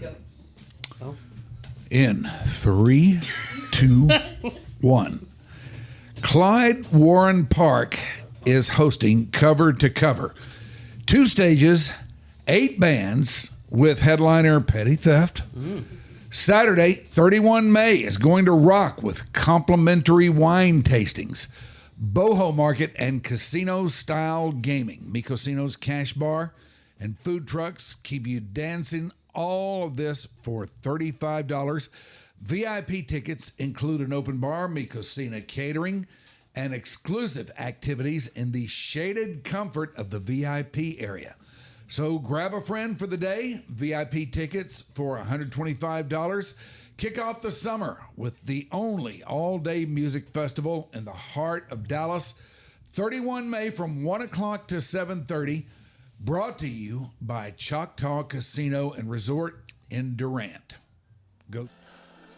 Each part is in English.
Go. Oh. In 3, 2, 1. Clyde Warren Park is hosting Cover to Cover. 2 stages, 8 bands with headliner Petty Theft. Saturday, 31 May, is going to rock with complimentary wine tastings, boho market, and casino-style gaming. Micosino's Cash Bar and food trucks keep you dancing. All of this for $35. VIP tickets include an open bar, Micosina catering, and exclusive activities in the shaded comfort of the VIP area. So grab a friend for the day. VIP tickets for $125. Kick off the summer with the only all-day music festival in the heart of Dallas. 31 May from 1 o'clock to 7:30. Brought to you by Choctaw Casino and Resort in Durant. Go.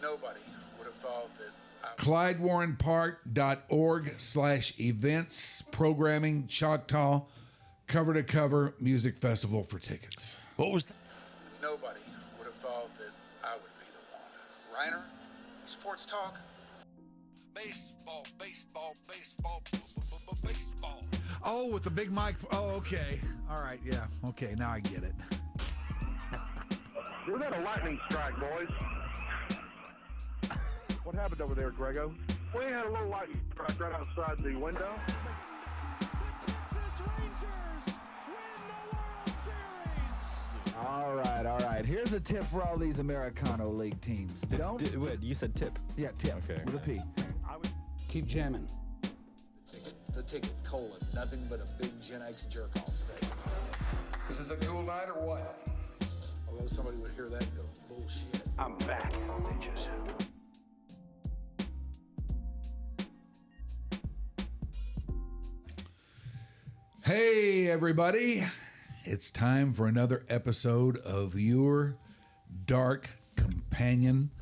Nobody would have thought that ClydeWarrenPark.org/events programming Choctaw Cover to Cover Music Festival for tickets. What was that? nobody would have thought that I would be the one. Rhyner, sports talk. Baseball, baseball, baseball, baseball. Oh, with the big mic. Oh, okay. All right, yeah. Okay, now I get it. We had a lightning strike, boys. What happened over there, Grego? We had a little lightning strike right outside the window. All right. Here's a tip for all these Americano League teams. Don't. Wait, you said tip. Yeah, tip. Okay. With a P. Keep jamming. The ticket, colon, nothing but a big Gen X jerk-off session. Is this a cool night or what? Although somebody would hear that and go, bullshit. I'm back, bitches. Hey, everybody. It's time for another episode of Your Dark Companion.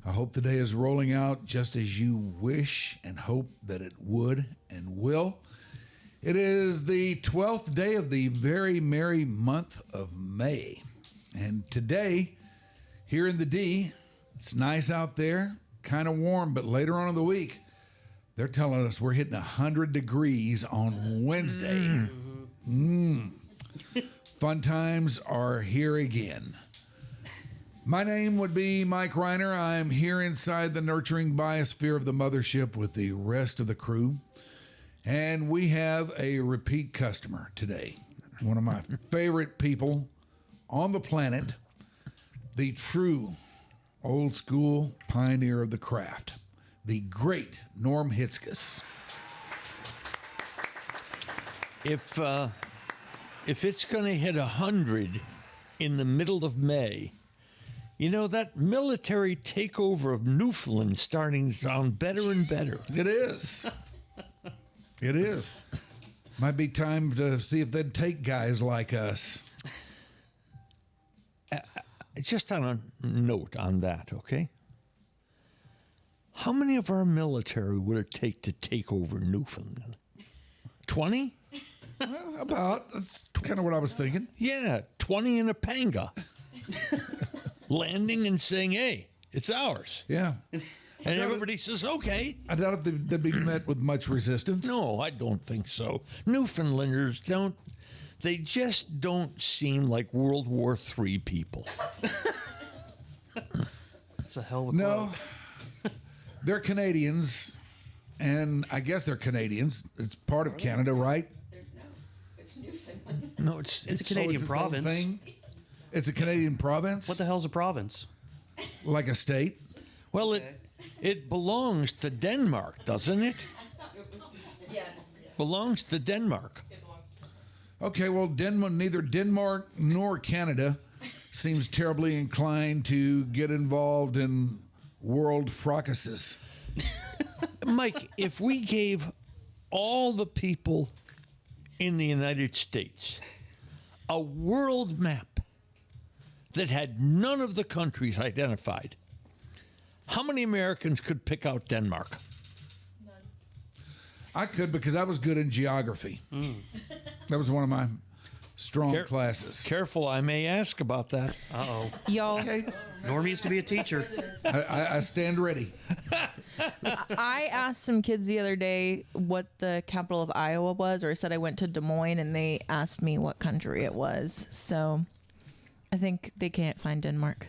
I hope the day is rolling out just as you wish and hope that it would and will. It is the 12th day of the very merry month of May. And today, here in the D, it's nice out there, kind of warm, but later on in the week, they're telling us we're hitting 100 degrees on Wednesday. Fun times are here again. My name would be Mike Rhyner. I'm here inside the nurturing biosphere of the mothership with the rest of the crew. And we have a repeat customer today. One of my favorite people on the planet, the true old school pioneer of the craft, the great Norm Hitzges. If it's going to hit 100 in the middle of May, you know, that military takeover of Newfoundland starting to sound better and better. It is. It is. Might be time to see if they'd take guys like us. Just on a note on that, okay? How many of our military would it take over Newfoundland? 20? Well, about. That's kind of what I was thinking. Yeah, 20 in a panga. Landing and saying, hey, it's ours. Yeah. And everybody says, okay. I doubt if they'd be met with much resistance. No, I don't think so. Newfoundlanders they just don't seem like World War III people. That's a hell of a No. They're Canadians, and I guess they're Canadians. It's part of Canada, right? No, it's Newfoundland. No, it's It's a Canadian its own province. thing? It's a Canadian province? What the hell's a province? Like a state? well, it belongs to Denmark, doesn't it? Yes. Belongs to Denmark. Okay, well, neither Denmark nor Canada seems terribly inclined to get involved in world fracasses. Mike, if we gave all the people in the United States a world map that had none of the countries identified, how many Americans could pick out Denmark? I could because I was good in geography. That was one of my strong classes. Careful, I may ask about that. Uh-oh. Y'all, Okay, Norm used to be a teacher. I stand ready. I asked some kids the other day what the capital of Iowa was, or I said I went to Des Moines, and they asked me what country it was. So I think they can't find Denmark.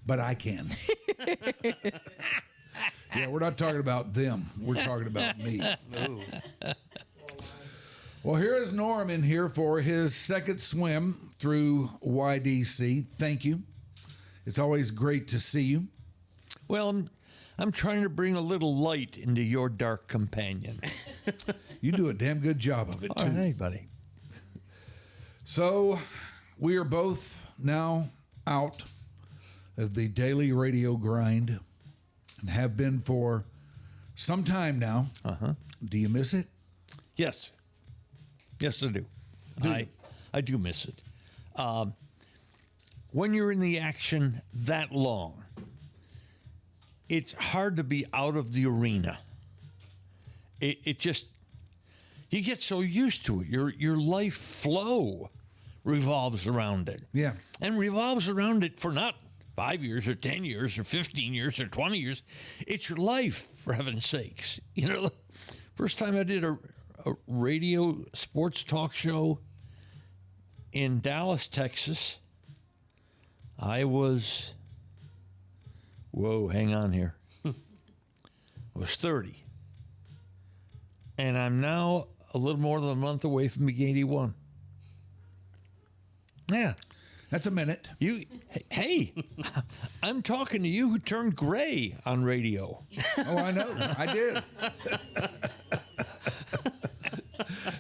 But I can. Yeah, we're not talking about them. We're talking about me. Ooh. Well, here is Norm in here for his second swim through YDC. Thank you. It's always great to see you. Well, I'm trying to bring a little light into your dark companion. You do a damn good job of it, too. All right, buddy. So, we are both now out of the daily radio grind and have been for some time now. Uh-huh. Do you miss it? Yes. Yes, I do. I do miss it. When you're in the action that long, it's hard to be out of the arena. It just, you get so used to it. Your life flow revolves around it. Yeah. And revolves around it for not 5 years or 10 years or 15 years or 20 years. It's your life, for heaven's sakes. You know, first time I did a radio sports talk show in Dallas, Texas, I was, hang on here. I was 30. And I'm now a little more than a month away from being 81. Yeah. That's a minute. Hey, I'm talking to you who turned gray on radio. Oh, I know. I did.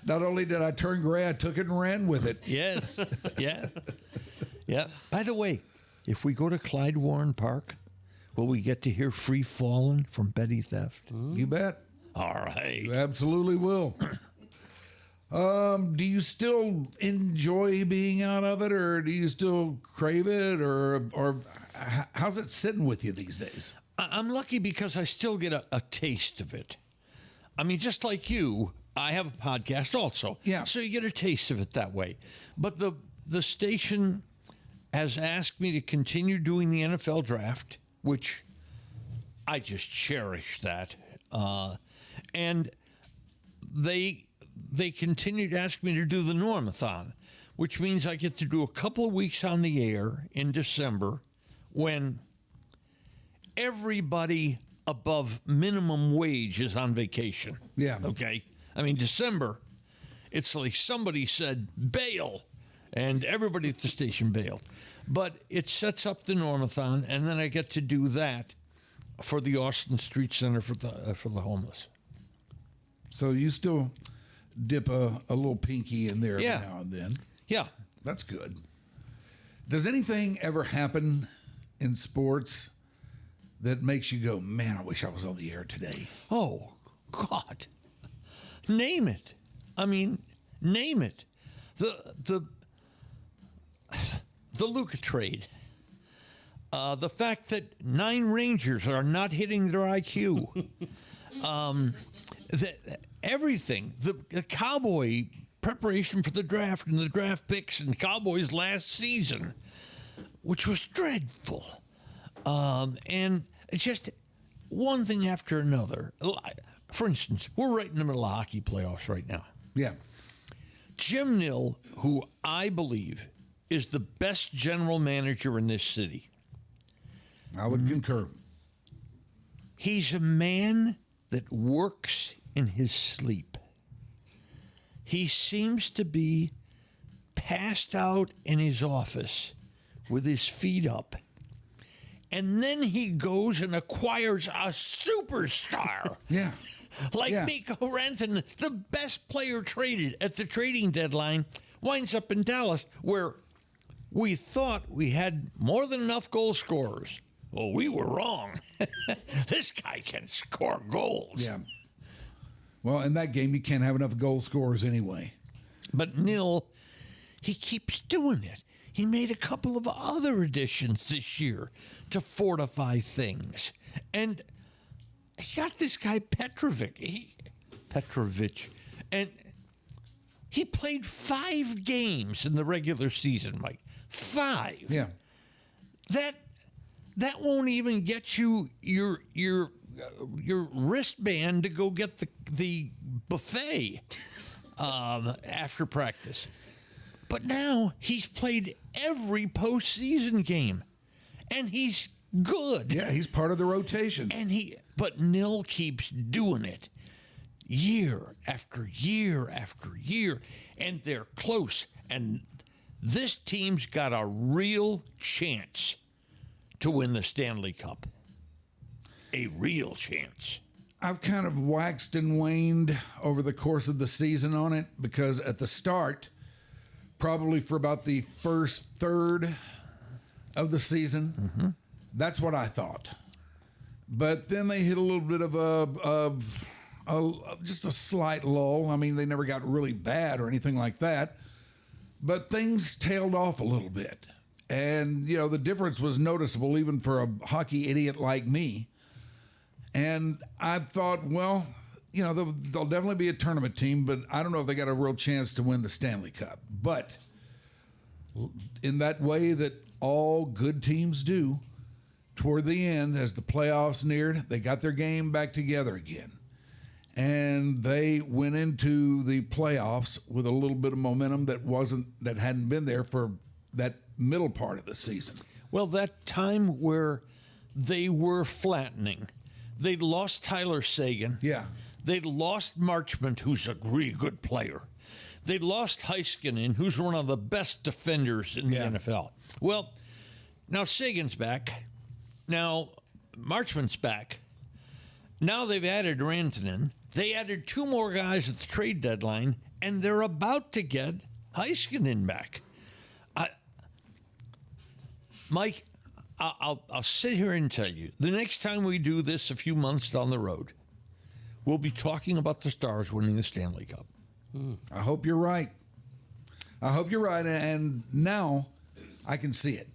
Not only did I turn gray, I took it and ran with it. Yes. Yeah. Yeah. By the way, if we go to Clyde Warren Park, will we get to hear Free Fallin' from Betty Theft? You bet. All right. You absolutely will. Do you still enjoy being out of it, or do you still crave it, or how's it sitting with you these days? I'm lucky because I still get a taste of it. I mean, just like you, I have a podcast also. Yeah. So you get a taste of it that way. But the station has asked me to continue doing the NFL draft, which I just cherish that. And they continue to ask me to do the Normathon, which means I get to do a couple of weeks on the air in December when everybody above minimum wage is on vacation. Yeah. Okay? I mean, December, it's like somebody said, bail, and everybody at the station bailed. But it sets up the Normathon, and then I get to do that for the Austin Street Center for the homeless. So you still dip a little pinky in there every Yeah. now and then. Yeah. That's good. Does anything ever happen in sports that makes you go, man, I wish I was on the air today? Oh, God. Name it. I mean, name it. The Luka trade. The fact that 9 Rangers are not hitting their IQ. Everything. The Cowboy preparation for the draft and the draft picks and Cowboys last season, which was dreadful. And it's just one thing after another. For instance, we're right in the middle of hockey playoffs right now. Yeah. Jim Nill, who I believe is the best general manager in this city. I would concur. He's a man that works in his sleep. He seems to be passed out in his office with his feet up. And then he goes and acquires a superstar. Yeah. Like Yeah. Miko Rantanen, the best player traded at the trading deadline, winds up in Dallas, where we thought we had more than enough goal scorers. Well, we were wrong. This guy can score goals. Yeah. Well, in that game, you can't have enough goal scorers anyway. But Nill, he keeps doing it. He made a couple of other additions this year to fortify things. And he got this guy Petrovic. And He played 5 games in the regular season, Mike. 5. Yeah. That won't even get you your wristband to go get the buffet after practice. But now he's played every postseason game, and he's good. Yeah, he's part of the rotation. But Nil keeps doing it year after year after year, and they're close. And this team's got a real chance to win the Stanley Cup. A real chance. I've kind of waxed and waned over the course of the season on it because at the start, probably for about the first third of the season, that's what I thought. But then they hit a little bit of just a slight lull. I mean, they never got really bad or anything like that, but things tailed off a little bit. And, you know, the difference was noticeable even for a hockey idiot like me. And I thought, well, you know, they'll definitely be a tournament team, but I don't know if they got a real chance to win the Stanley Cup. But in that way that all good teams do, toward the end, as the playoffs neared, they got their game back together again. And they went into the playoffs with a little bit of momentum that hadn't been there for that middle part of the season. Well, that time where they were flattening, they'd lost Tyler Seguin. Yeah. They'd lost Marchment, who's a really good player. They'd lost Heiskanen, who's one of the best defenders in the NFL. Well, now Seguin's back. Now Marchment's back. Now they've added Rantanen. They added 2 more guys at the trade deadline, and they're about to get Heiskanen back. Mike, I'll sit here and tell you, the next time we do this a few months down the road, we'll be talking about the Stars winning the Stanley Cup. I hope you're right. I hope you're right. And now I can see it.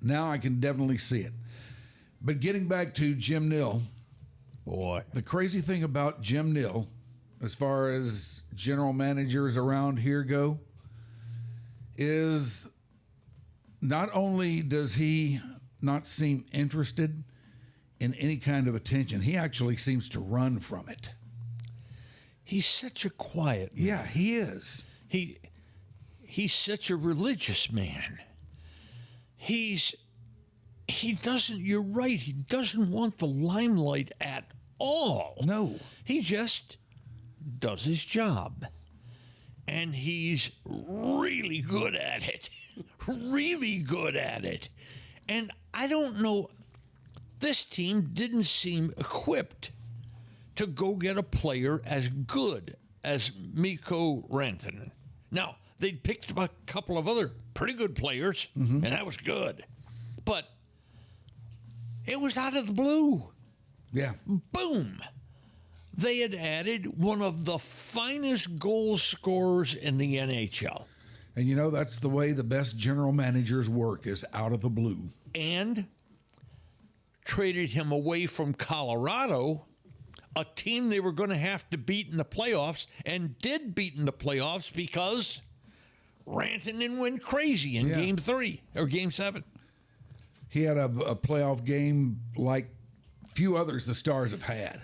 Now I can definitely see it. But getting back to Jim Nill, boy, the crazy thing about Jim Nill, as far as general managers around here go, is not only does he not seem interested in any kind of attention, he actually seems to run from it. He's such a quiet man. Yeah, he is. He's such a religious man. He doesn't, you're right, he doesn't want the limelight at all. No. He just does his job. And he's really good at it. Really good at it. And I don't know, this team didn't seem equipped to go get a player as good as Mikko Rantanen. Now, they'd picked a couple of other pretty good players, and that was good. But it was out of the blue. Yeah. Boom. They had added one of the finest goal scorers in the NHL. And you know, that's the way the best general managers work, is out of the blue. And traded him away from Colorado, a team they were going to have to beat in the playoffs, and did beat in the playoffs because Rantanen went crazy in Game 3 or Game 7. He had a playoff game like few others the Stars have had.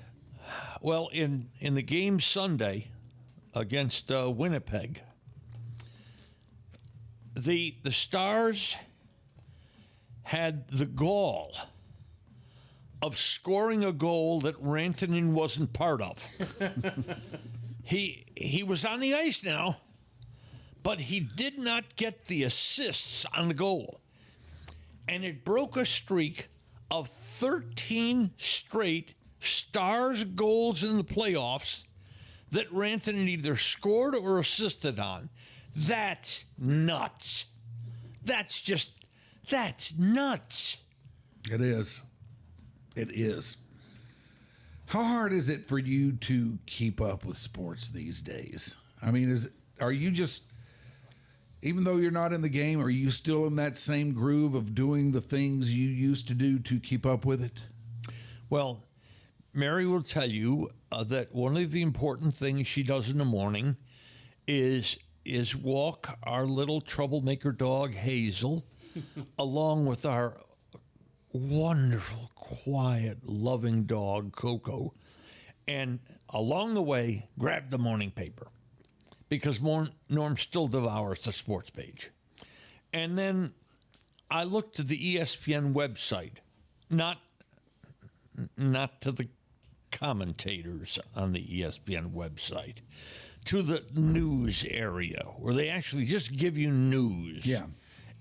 Well, in the game Sunday against Winnipeg, the Stars had the gall of scoring a goal that Rantanen wasn't part of. He was on the ice now, but he did not get the assists on the goal. And it broke a streak of 13 straight Stars goals in the playoffs that Rantanen either scored or assisted on. That's nuts. That's nuts. It is. It is. How hard is it for you to keep up with sports these days? I mean, are you just, even though you're not in the game, are you still in that same groove of doing the things you used to do to keep up with it? Well, Mary will tell you that one of the important things she does in the morning is walk our little troublemaker dog Hazel along with our wonderful, quiet, loving dog Coco, and along the way grab the morning paper because Norm still devours the sports page. And then I looked to the ESPN website, not to the commentators on the ESPN website, to the news area where they actually just give you news. Yeah.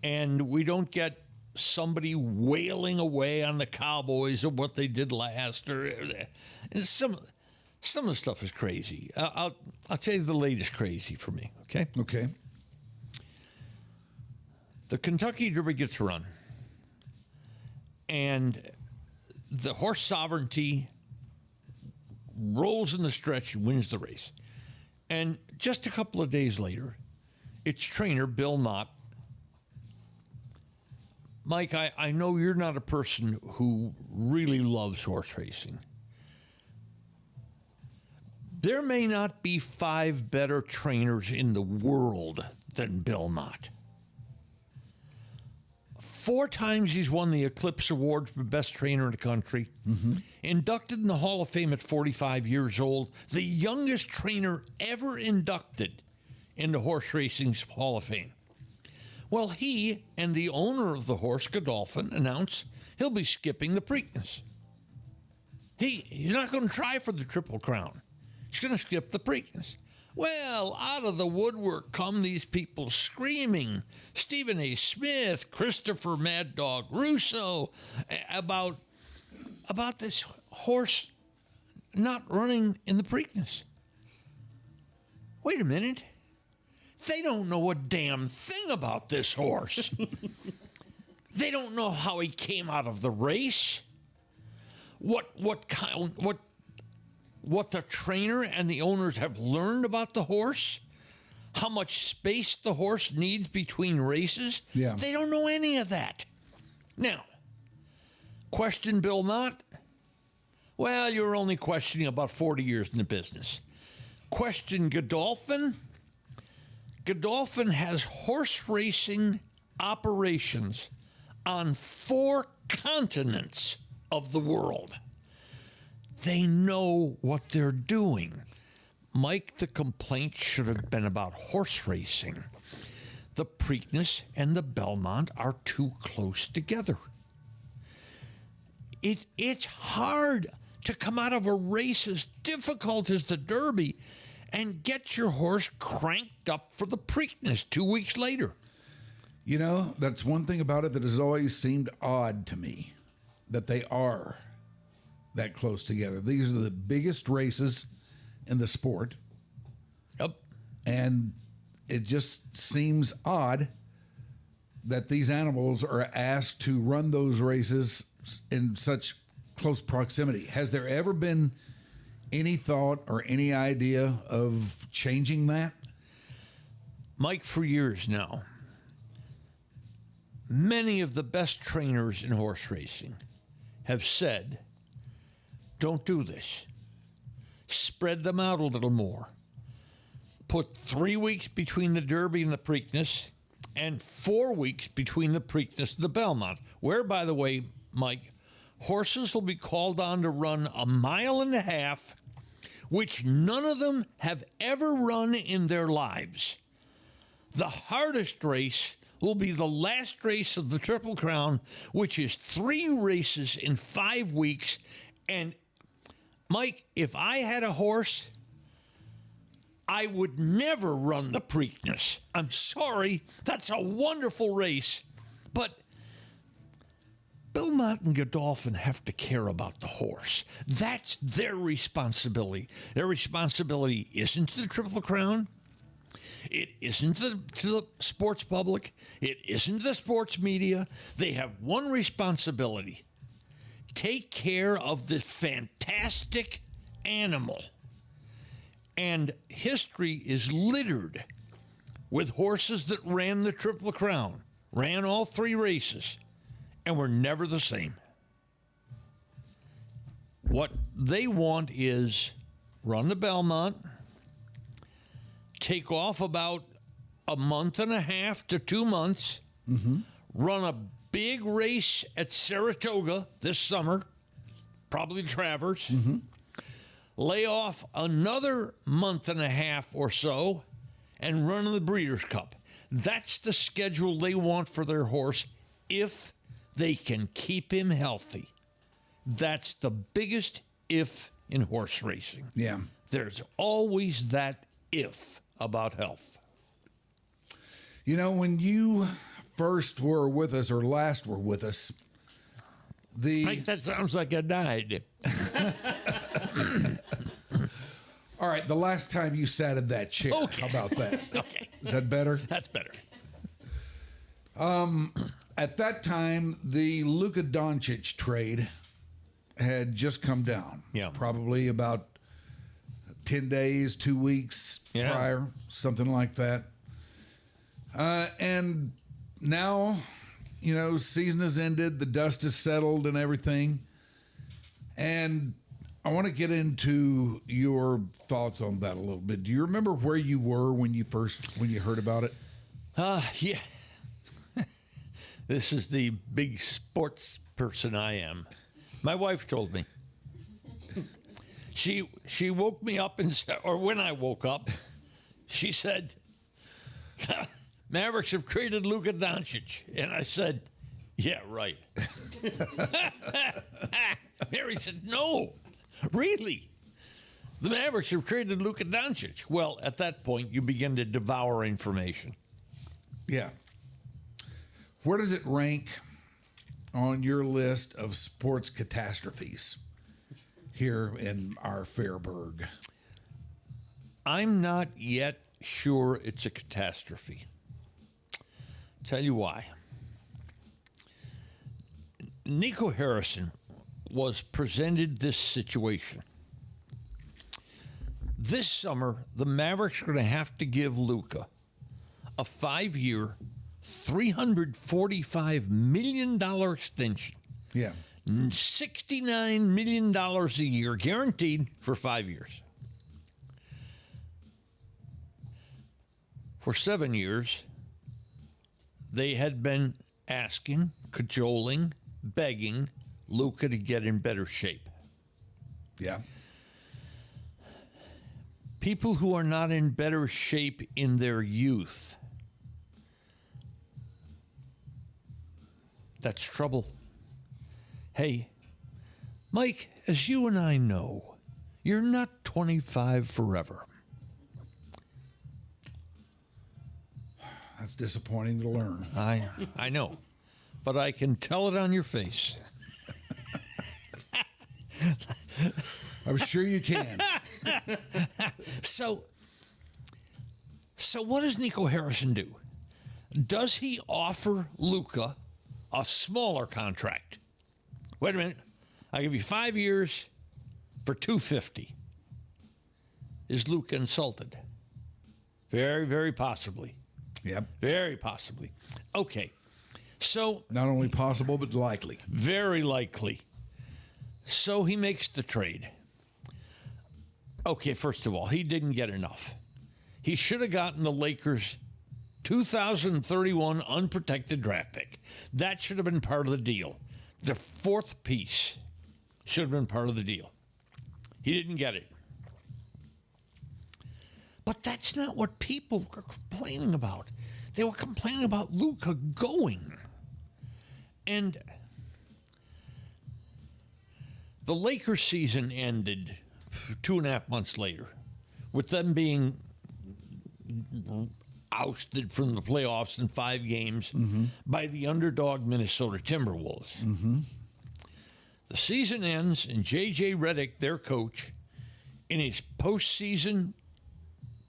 And we don't get somebody wailing away on the Cowboys or what they did last, or some of the stuff is crazy. I'll tell you the latest crazy for me. Okay. Okay. The Kentucky Derby gets run, and the horse Sovereignty rolls in the stretch and wins the race. And just a couple of days later, its trainer, Bill Knott. Mike, I know you're not a person who really loves horse racing. There may not be 5 better trainers in the world than Bill Knott. 4 times he's won the Eclipse Award for best trainer in the country. Mm-hmm. Inducted in the Hall of Fame at 45 years old. The youngest trainer ever inducted in the horse racing's Hall of Fame. Well, he and the owner of the horse, Godolphin, announced he'll be skipping the Preakness. He's not going to try for the Triple Crown. He's going to skip the Preakness. Well, out of the woodwork come these people screaming, Stephen A. Smith, Christopher Mad Dog Russo, about this horse not running in the Preakness. Wait a minute. They don't know a damn thing about this horse. They don't know how he came out of the race. What the trainer and the owners have learned about the horse, how much space the horse needs between races. Yeah. They don't know any of that. Now, question Bill Knott? Well, you're only questioning about 40 years in the business. Question Godolphin? Godolphin has horse racing operations on 4 continents of the world. They know what they're doing. Mike, the complaint should have been about horse racing. The Preakness and the Belmont are too close together. It's hard to come out of a race as difficult as the Derby and get your horse cranked up for the Preakness 2 weeks later. You know, that's one thing about it that has always seemed odd to me, that they are that close together. These are the biggest races in the sport. Yep. And it just seems odd that these animals are asked to run those races in such close proximity. Has there ever been any thought or any idea of changing that? Mike, for years now, many of the best trainers in horse racing have said, don't do this. Spread them out a little more. Put 3 weeks between the Derby and the Preakness and 4 weeks between the Preakness and the Belmont, where, by the way, Mike, horses will be called on to run 1.5 miles, which none of them have ever run in their lives. The hardest race will be the last race of the Triple Crown, which is 3 races in 5 weeks. And, Mike, if I had a horse, I would never run the Preakness. I'm sorry. That's a wonderful race. But Bill Knott and Godolphin have to care about the horse. That's their responsibility. Their responsibility isn't to the Triple Crown. It isn't to the sports public. It isn't the sports media. They have one responsibility. Take care of this fantastic animal. And history is littered with horses that ran the Triple Crown, ran all 3 races, and were never the same. What they want is run the Belmont, take off about a month and a half to 2 months, run a big race at Saratoga this summer, probably Travers, lay off another month and a half or so, and run the Breeders' Cup. That's the schedule they want for their horse if they can keep him healthy. That's the biggest if in horse racing. Yeah. There's always that if about health. You know, when you first were with us or last were with us, That sounds like I died. all right, the last time you sat in that chair, Okay. how about that? Okay, Is that better? that's better. At that time, the Luka Doncic trade had just come down. Yeah. Probably about 10 days, 2 weeks Yeah. prior, something like that. And now, you know, season has ended, the dust has settled and everything. And I want to get into your thoughts on that a little bit. Do you remember where you were when you heard about it? Yeah. This is the big sports person I am. My wife told me. She woke me up and said, or when I woke up, she said, Mavericks have traded Luka Doncic. And I said, yeah, right. Mary said, no, really? The Mavericks have traded Luka Doncic. Well, at that point, you begin to devour information. Yeah. Where does it rank on your list of sports catastrophes here in our Fairburg? I'm not yet sure it's a catastrophe. Tell you why. Nico Harrison was presented this situation. This summer, the Mavericks are going to have to give Luka a 5-year, $345 million extension. Yeah. $69 million a year, guaranteed for 5 years. For 7 years, they had been asking, cajoling, begging Luka to get in better shape. Yeah. People who are not in better shape in their youth, that's trouble. Hey, Mike, as you and I know, you're not 25 forever. That's disappointing to learn. I know, but I can tell it on your face. I'm sure you can. So what does Nico Harrison do? Does he offer Luka a smaller contract? Wait a minute. I'll give you 5 years for $250. Is Luka insulted? Very, very possibly. Yep. Very possibly. Okay. So Not only possible, but likely. very likely. So he makes the trade. Okay, first of all, he didn't get enough. He should have gotten the Lakers' 2031 unprotected draft pick. That should have been part of the deal. The fourth piece should have been part of the deal. He didn't get it. But that's not what people were complaining about. They were complaining about Luka going. And the Lakers season ended 2.5 months later with them being ousted from the playoffs in 5 games by the underdog Minnesota Timberwolves. The season ends, and J.J. Redick, their coach, in his postseason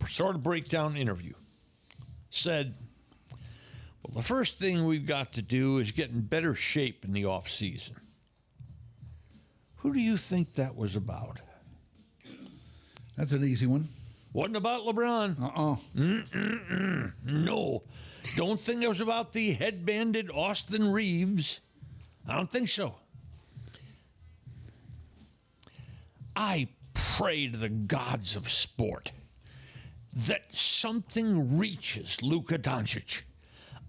sort of breakdown interview, said, well, the first thing we've got to do is get in better shape in the offseason. Who do you think that was about? That's an easy one. Wasn't about LeBron. No. Don't think it was about the headbanded Austin Reeves. I don't think so. I pray to the gods of sport that something reaches Luka Doncic.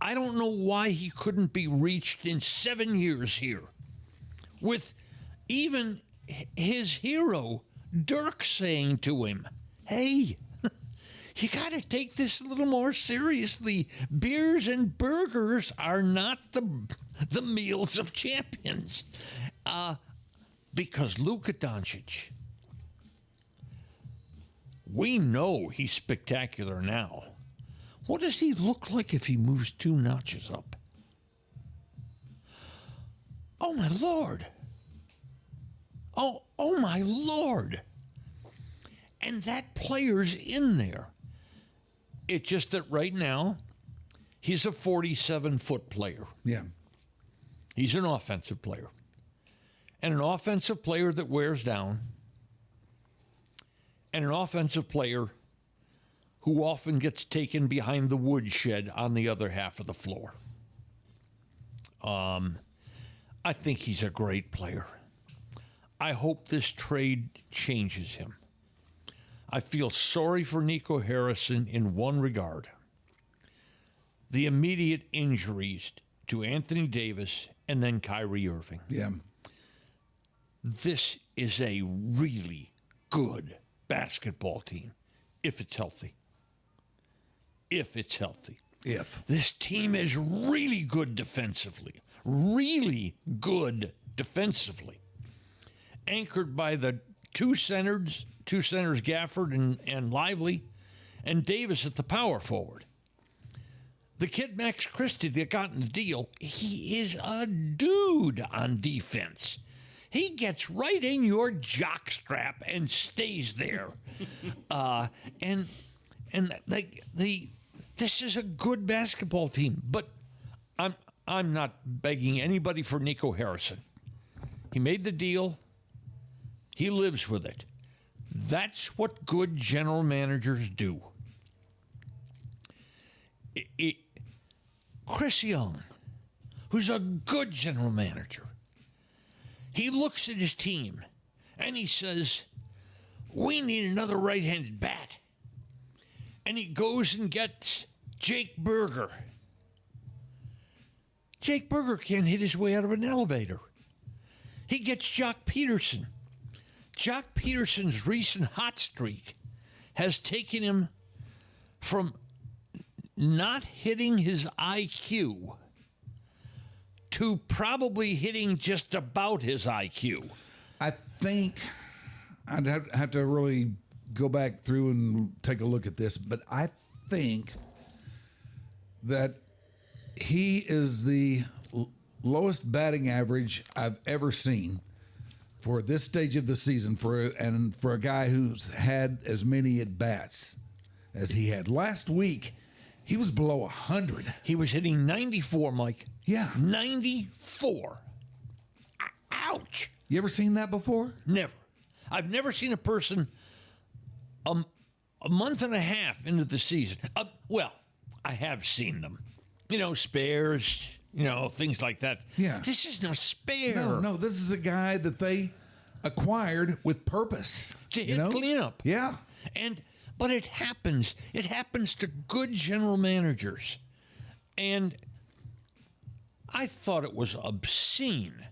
I don't know why he couldn't be reached in 7 years here. With even his hero, Dirk, saying to him, hey, you got to take this a little more seriously. Beers and burgers are not the meals of champions. Because Luka Doncic, we know he's spectacular now. What does he look like if he moves 2 notches up? Oh, my Lord. Oh, my Lord. And that player's in there. It's just that right now, he's a 47-foot player. Yeah. He's an offensive player. And an offensive player that wears down. And an offensive player who often gets taken behind the woodshed on the other half of the floor. I think he's a great player. I hope this trade changes him. I feel sorry for Nico Harrison in one regard. The immediate injuries to Anthony Davis and then Kyrie Irving. Yeah. This is a really good basketball team if it's healthy. If it's healthy. If. This team is really good defensively. Really good defensively. Anchored by the two centers, Gafford and Lively, and Davis at the power forward. The kid Max Christie that got in the deal, he is a dude on defense. He gets right in your jockstrap and stays there. This is a good basketball team, but I'm not begging anybody for Nico Harrison. He made the deal. He lives with it. That's what good general managers do. Chris Young, who's a good general manager, he looks at his team and he says, we need another right-handed bat. And he goes and gets Jake Berger. Jake Berger can't hit his way out of an elevator. He gets Jock Peterson. Jock Peterson's recent hot streak has taken him from not hitting his IQ to probably hitting just about his IQ. I think I'd have to really go back through and take a look at this, but I think that he is the lowest batting average I've ever seen for this stage of the season for a guy who's had as many at bats as he had last week. He was below 100. He was hitting 94, Mike. Yeah, 94. Ouch. You ever seen that before? Never. I've never seen a person a month and a half into the season. Well, I have seen them. Spares, things like that. Yeah. This is no spare. No, this is a guy that they acquired with purpose. To hit cleanup. Yeah. But it happens. It happens to good general managers. And I thought it was obscene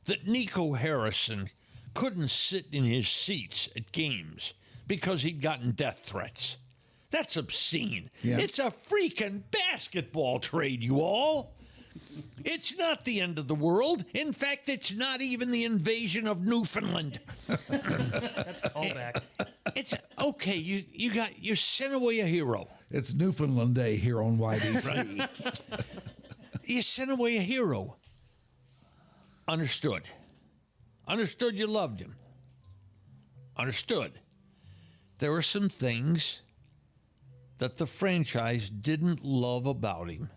that Nico Harrison couldn't sit in his seats at games because he'd gotten death threats. That's obscene. Yeah. It's a freaking basketball trade, you all. It's not the end of the world. In fact, it's not even the invasion of Newfoundland. That's a callback. It's okay. You sent away a hero. It's Newfoundland Day here on YBC. Right. You sent away a hero. Understood. Understood you loved him. Understood. There were some things that the franchise didn't love about him.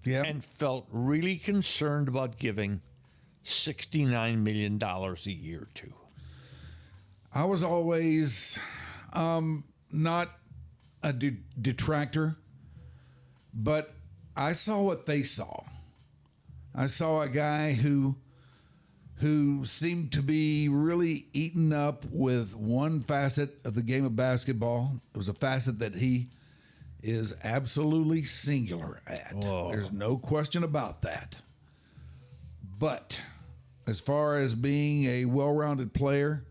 Yeah. And felt really concerned about giving $69 million a year to. I was always not a detractor, but I saw what they saw. I saw a guy who who seem to be really eaten up with one facet of the game of basketball. It was a facet that he is absolutely singular at. Whoa. There's no question about that. But as far as being a well-rounded player,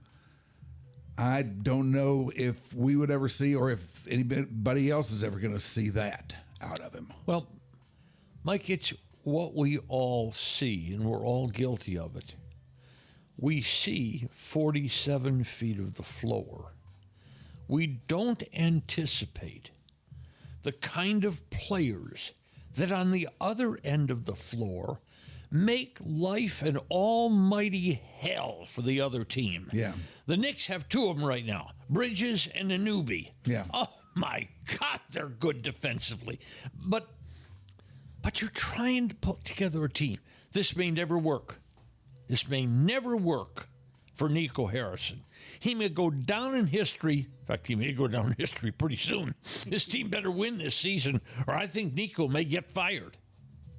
I don't know if we would ever see or if anybody else is ever going to see that out of him. Well, Mike, it's what we all see, and we're all guilty of it. We see 47 feet of the floor. We don't anticipate the kind of players that on the other end of the floor make life an almighty hell for the other team. Yeah. The Knicks have two of them right now, Bridges and a newbie. Yeah. Oh, my God, they're good defensively. But you're trying to put together a team. This may never work. This may never work for Nico Harrison. He may go down in history. In fact, he may go down in history pretty soon. This team better win this season, or I think Nico may get fired.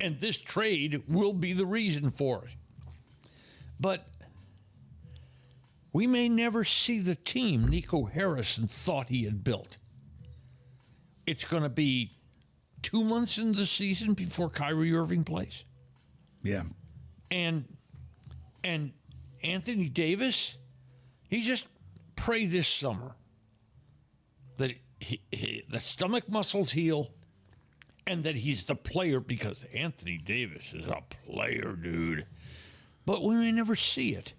And this trade will be the reason for it. But we may never see the team Nico Harrison thought he had built. It's going to be 2 months into the season before Kyrie Irving plays. Yeah. And Anthony Davis, he just pray this summer that the stomach muscles heal and that he's the player, because Anthony Davis is a player, dude. But we may never see it.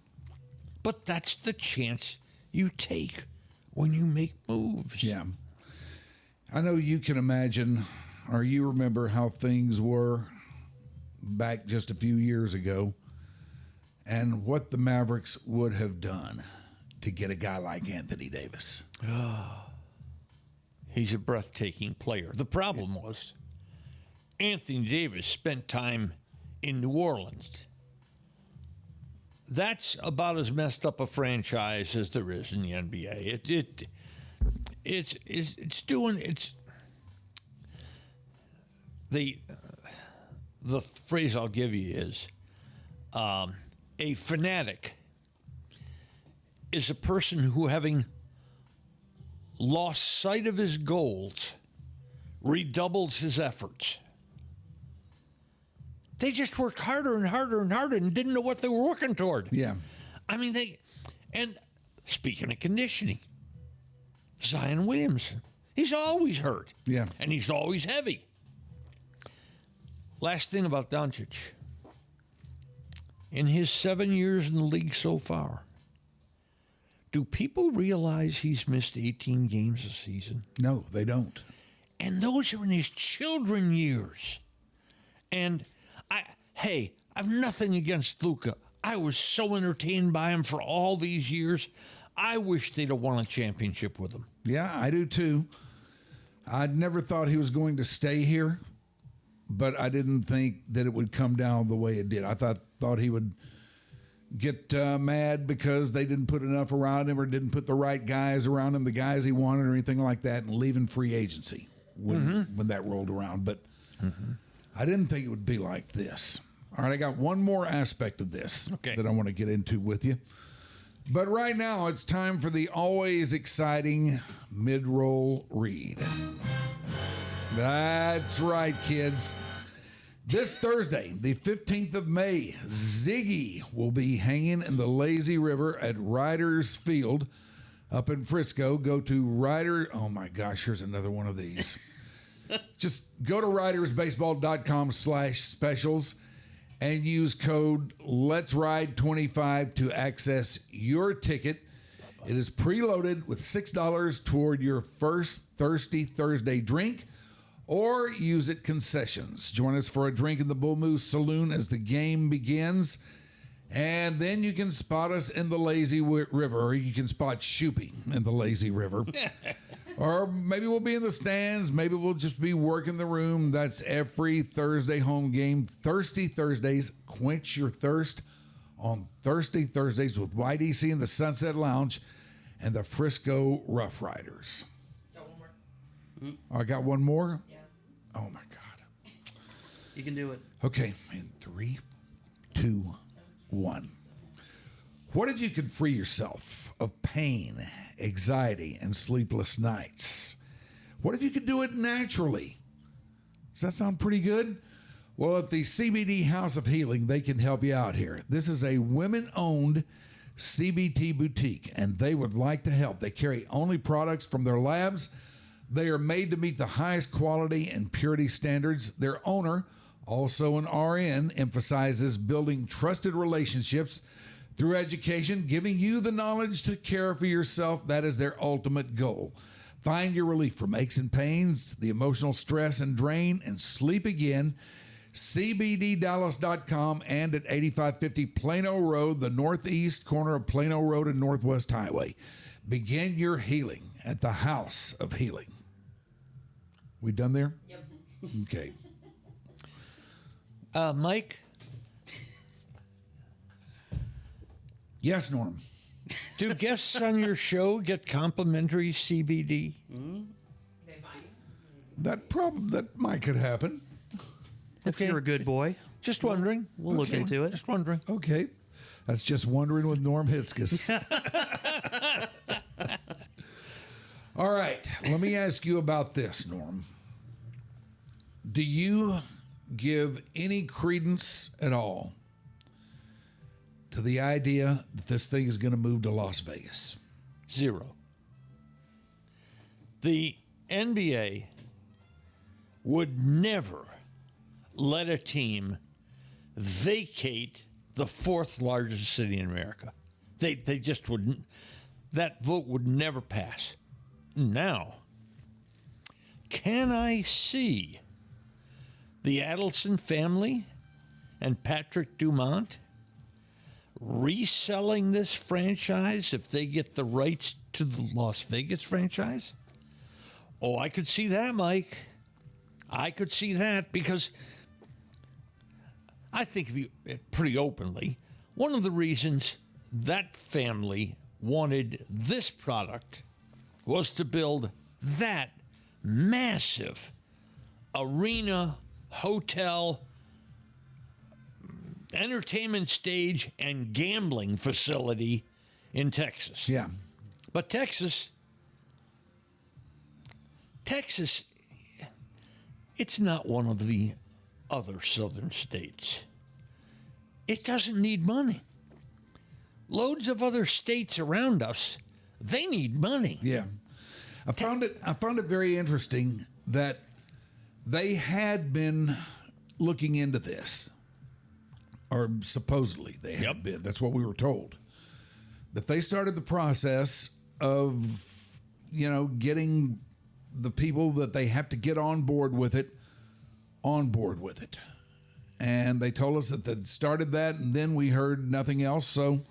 But that's the chance you take when you make moves. Yeah. I know you can imagine, or you remember how things were back just a few years ago and what the Mavericks would have done to get a guy like Anthony Davis. He's a breathtaking player. The problem was Anthony Davis spent time in New Orleans. That's about as messed up a franchise as there is in the NBA. The phrase I'll give you is a fanatic is a person who, having lost sight of his goals, redoubles his efforts. They just worked harder and harder and harder and didn't know what they were working toward. Yeah. I mean, and speaking of conditioning, Zion Williamson, he's always hurt. Yeah. And he's always heavy. Last thing about Doncic. In his 7 years in the league so far, do people realize he's missed 18 games a season? No, they don't. And those are in his children years. And I've nothing against Luka. I was so entertained by him for all these years. I wish they'd have won a championship with him. Yeah, I do too. I never thought he was going to stay here, but I didn't think that it would come down the way it did. I thought he would get mad because they didn't put enough around him or didn't put the right guys around him, the guys he wanted or anything like that, and leaving free agency when that rolled around. But I didn't think it would be like this. All right, I got one more aspect of this that I want to get into with you. But right now, it's time for the always exciting mid-roll read. That's right, kids. This Thursday, the 15th of May, Ziggy will be hanging in the lazy river at Ryder's Field up in Frisco. Go to Ryder. Oh, my gosh, here's another one of these. Just go to ridersbaseball.com/specials and use code Let's Ride 25 to access your ticket. It is preloaded with $6 toward your first Thirsty Thursday drink, or use it concessions. Join us for a drink in the Bull Moose Saloon as the game begins. And then you can spot us in the lazy river, or you can spot Shoopy in the lazy river. Or maybe we'll be in the stands. Maybe we'll just be working the room. That's every Thursday home game. Thirsty Thursdays. Quench your thirst on Thirsty Thursdays with YDC in the Sunset Lounge and the Frisco Rough Riders. Got one more. I got one more? Yeah. Oh, my God. You can do it. Okay. In 3, 2, 1. What if you could free yourself of pain, anxiety, and sleepless nights? What if you could do it naturally? Does that sound pretty good? Well, at the CBD House of Healing, they can help you out here. This is a women-owned CBT boutique, and they would like to help. They carry only products from their labs. They are made to meet the highest quality and purity standards. Their owner, also an RN, emphasizes building trusted relationships through education, giving you the knowledge to care for yourself. That is their ultimate goal. Find your relief from aches and pains, the emotional stress and drain, and sleep again. CBDDallas.com and at 8550 Plano Road, the northeast corner of Plano Road and Northwest Highway. Begin your healing at the House of Healing. We done there? Yep. Okay. Mike, Yes, Norm. do guests on your show get complimentary CBD? They might. That might could happen. If you're a good boy, Just wondering. we'll look into it. Just wondering. Okay. That's just wondering with Norm Hitzges. All right. Let me ask you about this, Norm. Do you give any credence at all to the idea that this thing is going to move to Las Vegas? Zero. The NBA would never let a team vacate the fourth largest city in America. They just wouldn't. That vote would never pass. Now, can I see the Adelson family and Patrick Dumont reselling this franchise if they get the rights to the Las Vegas franchise? Oh, I could see that, Mike. I could see that because I think pretty openly, one of the reasons that family wanted this product was to build that massive arena, hotel, entertainment stage, and gambling facility in Texas. Yeah. But Texas, it's not one of the other southern states. It doesn't need money. Loads of other states around us, they need money. Yeah. I found it very interesting that they had been looking into this, or supposedly they had been. That's what we were told. That they started the process of, getting the people that they have to get on board with it. And they told us that they'd started that, and then we heard nothing else. So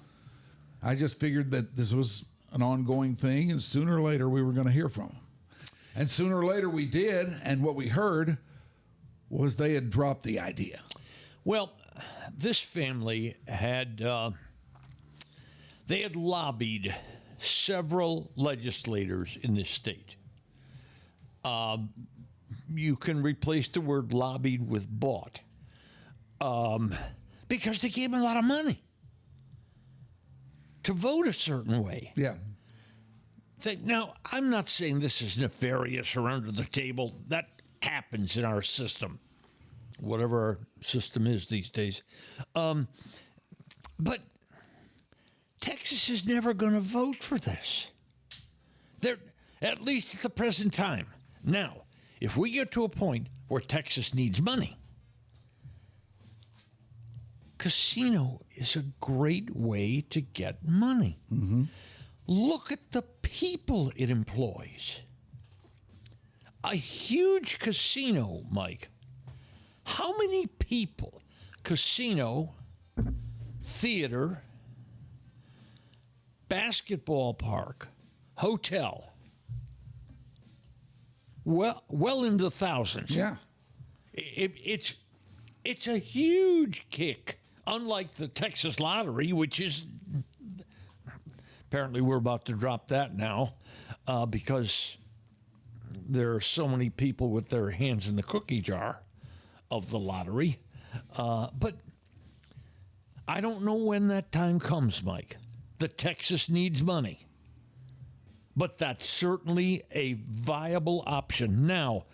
I just figured that this was an ongoing thing, and sooner or later we were going to hear from them. And sooner or later we did, and what we heard was they had dropped the idea. Well, this family had they had lobbied several legislators in this state. You can replace the word lobbied with bought, because they gave them a lot of money to vote a certain way. Yeah. Now, I'm not saying this is nefarious or under the table. That happens in our system, whatever our system is these days. But Texas is never going to vote for this. They're, at least at the present time. Now, if we get to a point where Texas needs money, casino is a great way to get money. Mm-hmm. Look at the people it employs. A huge casino, Mike. How many people? Casino, theater, basketball park, hotel. Well into the thousands. Yeah. It's a huge kick. Unlike the Texas lottery, which is apparently we're about to drop that now because there are so many people with their hands in the cookie jar of the lottery. But I don't know when that time comes, Mike. that Texas needs money. But that's certainly a viable option. Now,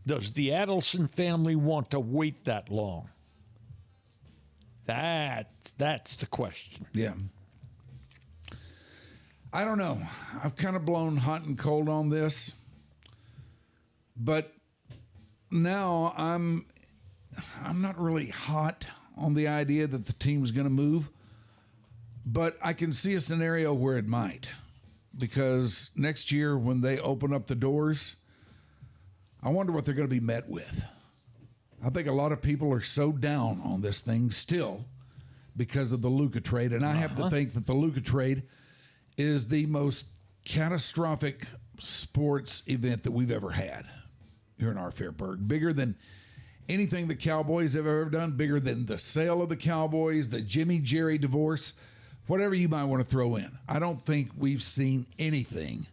does the Adelson family want to wait that long? That's the question. Yeah. I don't know. I've kind of blown hot and cold on this. But now I'm not really hot on the idea that the team's going to move. But I can see a scenario where it might. Because next year when they open up the doors, I wonder what they're going to be met with. I think a lot of people are so down on this thing still because of the Luka trade. And I happen to think that the Luka trade is the most catastrophic sports event that we've ever had here in our Fairburg. Bigger than anything the Cowboys have ever done, bigger than the sale of the Cowboys, the Jimmy Jerry divorce, whatever you might want to throw in. I don't think we've seen anything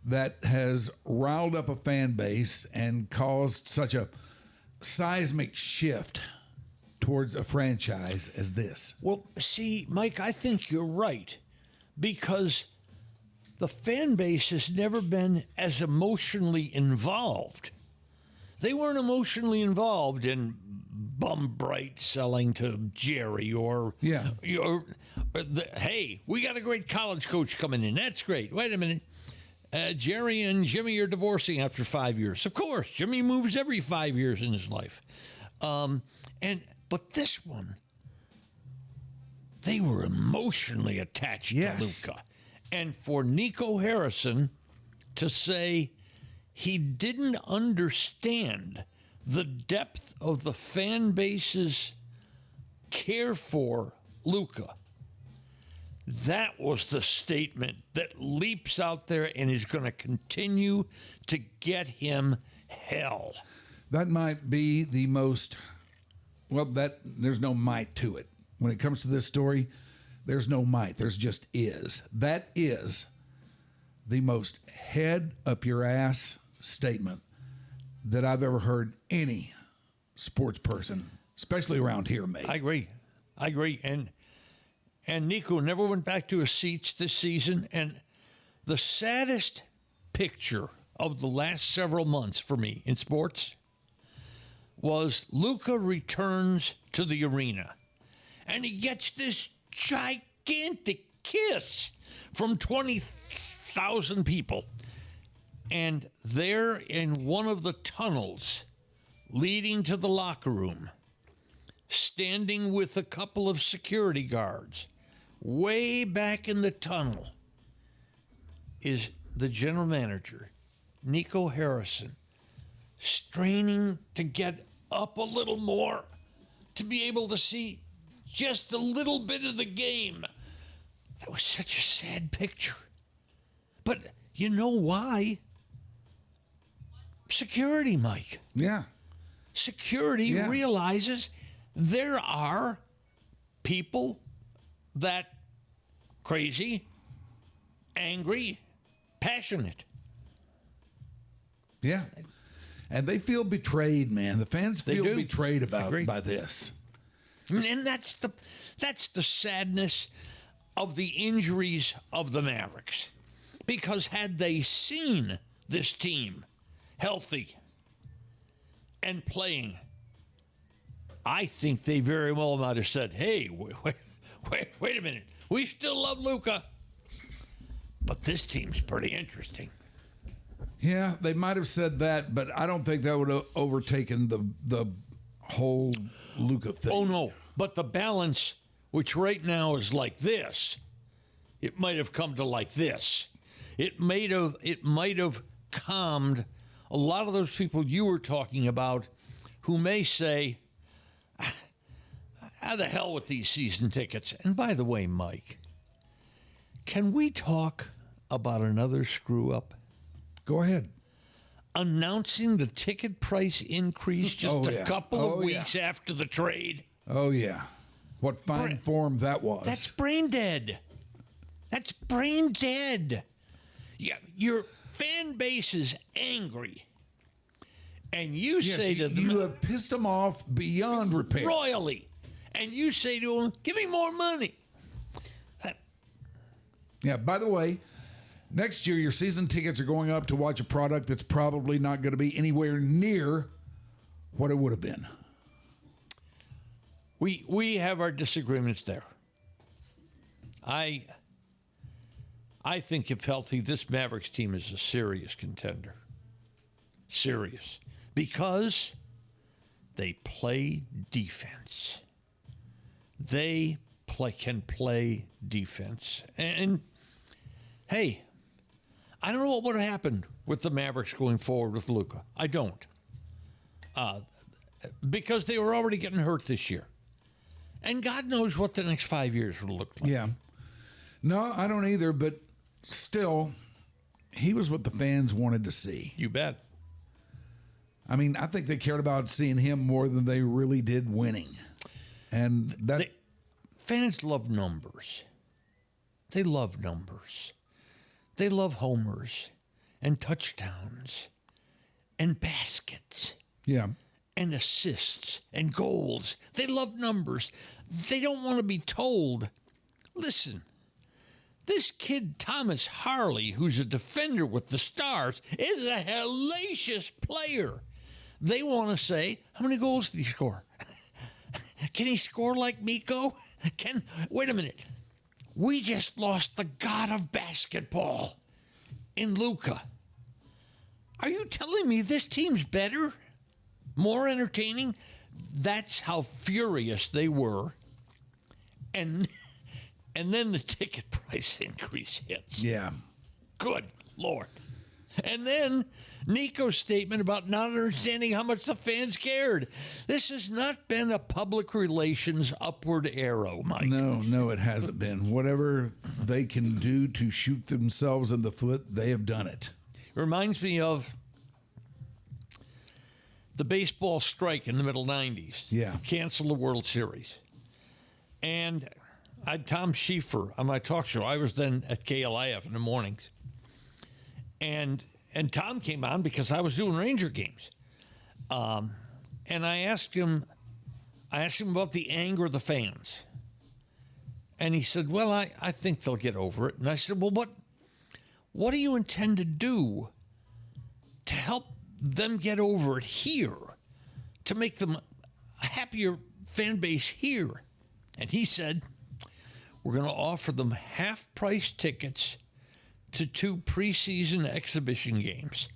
that has riled up a fan base and caused such a seismic shift towards a franchise as this. Well, see, Mike, I think you're right, because the fan base has never been as emotionally involved. They weren't emotionally involved in Bum Bright selling to Jerry or hey, we got a great college coach coming in. That's great. Wait a minute. Jerry and Jimmy are divorcing after 5 years. Of course, Jimmy moves every 5 years in his life. But this one, they were emotionally attached to Luka. And for Nico Harrison to say he didn't understand the depth of the fan base's care for Luka, that was the statement that leaps out there and is going to continue to get him hell. That might be the most, there's no might to it. When it comes to this story, there's no might. There's just is. That is the most head up your ass statement that I've ever heard any sports person, especially around here, make. I agree. And Nico never went back to his seats this season. And the saddest picture of the last several months for me in sports was Luka returns to the arena. And he gets this gigantic kiss from 20,000 people. And there in one of the tunnels leading to the locker room, standing with a couple of security guards, way back in the tunnel, is the general manager, Nico Harrison, straining to get up a little more to be able to see just a little bit of the game. That was such a sad picture. But you know why? Security, Mike. Yeah. Security realizes there are people that crazy, angry, passionate. Yeah. And they feel betrayed, man. The fans feel betrayed by this. And that's the sadness of the injuries of the Mavericks. Because had they seen this team healthy and playing, I think they very well might have said, hey, wait a minute. We still love Luka, but this team's pretty interesting. Yeah, they might have said that, but I don't think that would have overtaken the whole Luka thing. Oh, no. But the balance, which right now is like this, it might have come to like this. It might have calmed a lot of those people you were talking about who may say, how the hell with these season tickets? And by the way, Mike, can we talk about another screw up? Go ahead. Announcing the ticket price increase just a couple of weeks after the trade. Oh, yeah. What fine form that was. That's brain dead. That's brain dead. Yeah, your fan base is angry. And you say to them, you have pissed them off beyond repair. Royally. And you say to them, give me more money. Yeah, by the way, next year your season tickets are going up to watch a product that's probably not going to be anywhere near what it would have been. We have our disagreements there. I think if healthy, this Mavericks team is a serious contender. Serious. Because they play defense. They can play defense. And hey, I don't know what would have happened with the Mavericks going forward with Luka. I don't. Because they were already getting hurt this year. And God knows what the next 5 years will look like. Yeah. No, I don't either, but still, he was what the fans wanted to see. You bet. I mean, I think they cared about seeing him more than they really did winning. And that fans love numbers. They love numbers. They love homers and touchdowns and baskets. Yeah. And assists and goals. They love numbers. They don't want to be told, listen, this kid Thomas Harley, who's a defender with the Stars, is a hellacious player. They want to say, how many goals did he score? Can he score like Miko? Wait a minute. We just lost the god of basketball in Luka. Are you telling me this team's better? More entertaining? That's how furious they were. And then the ticket price increase hits. Yeah. Good Lord. And then Nico's statement about not understanding how much the fans cared. This has not been a public relations upward arrow, Mike. No, it hasn't been. Whatever they can do to shoot themselves in the foot, they have done it. It reminds me of the baseball strike in the middle 90s. Yeah. Cancel the World Series. And I had Tom Schieffer on my talk show. I was then at KLIF in the mornings. And Tom came on because I was doing Ranger games. And I asked him about the anger of the fans. And he said, well, I think they'll get over it. And I said, well, what do you intend to do to help them get over it here, to make them a happier fan base here? And he said, we're going to offer them half-price tickets to 2 preseason exhibition games.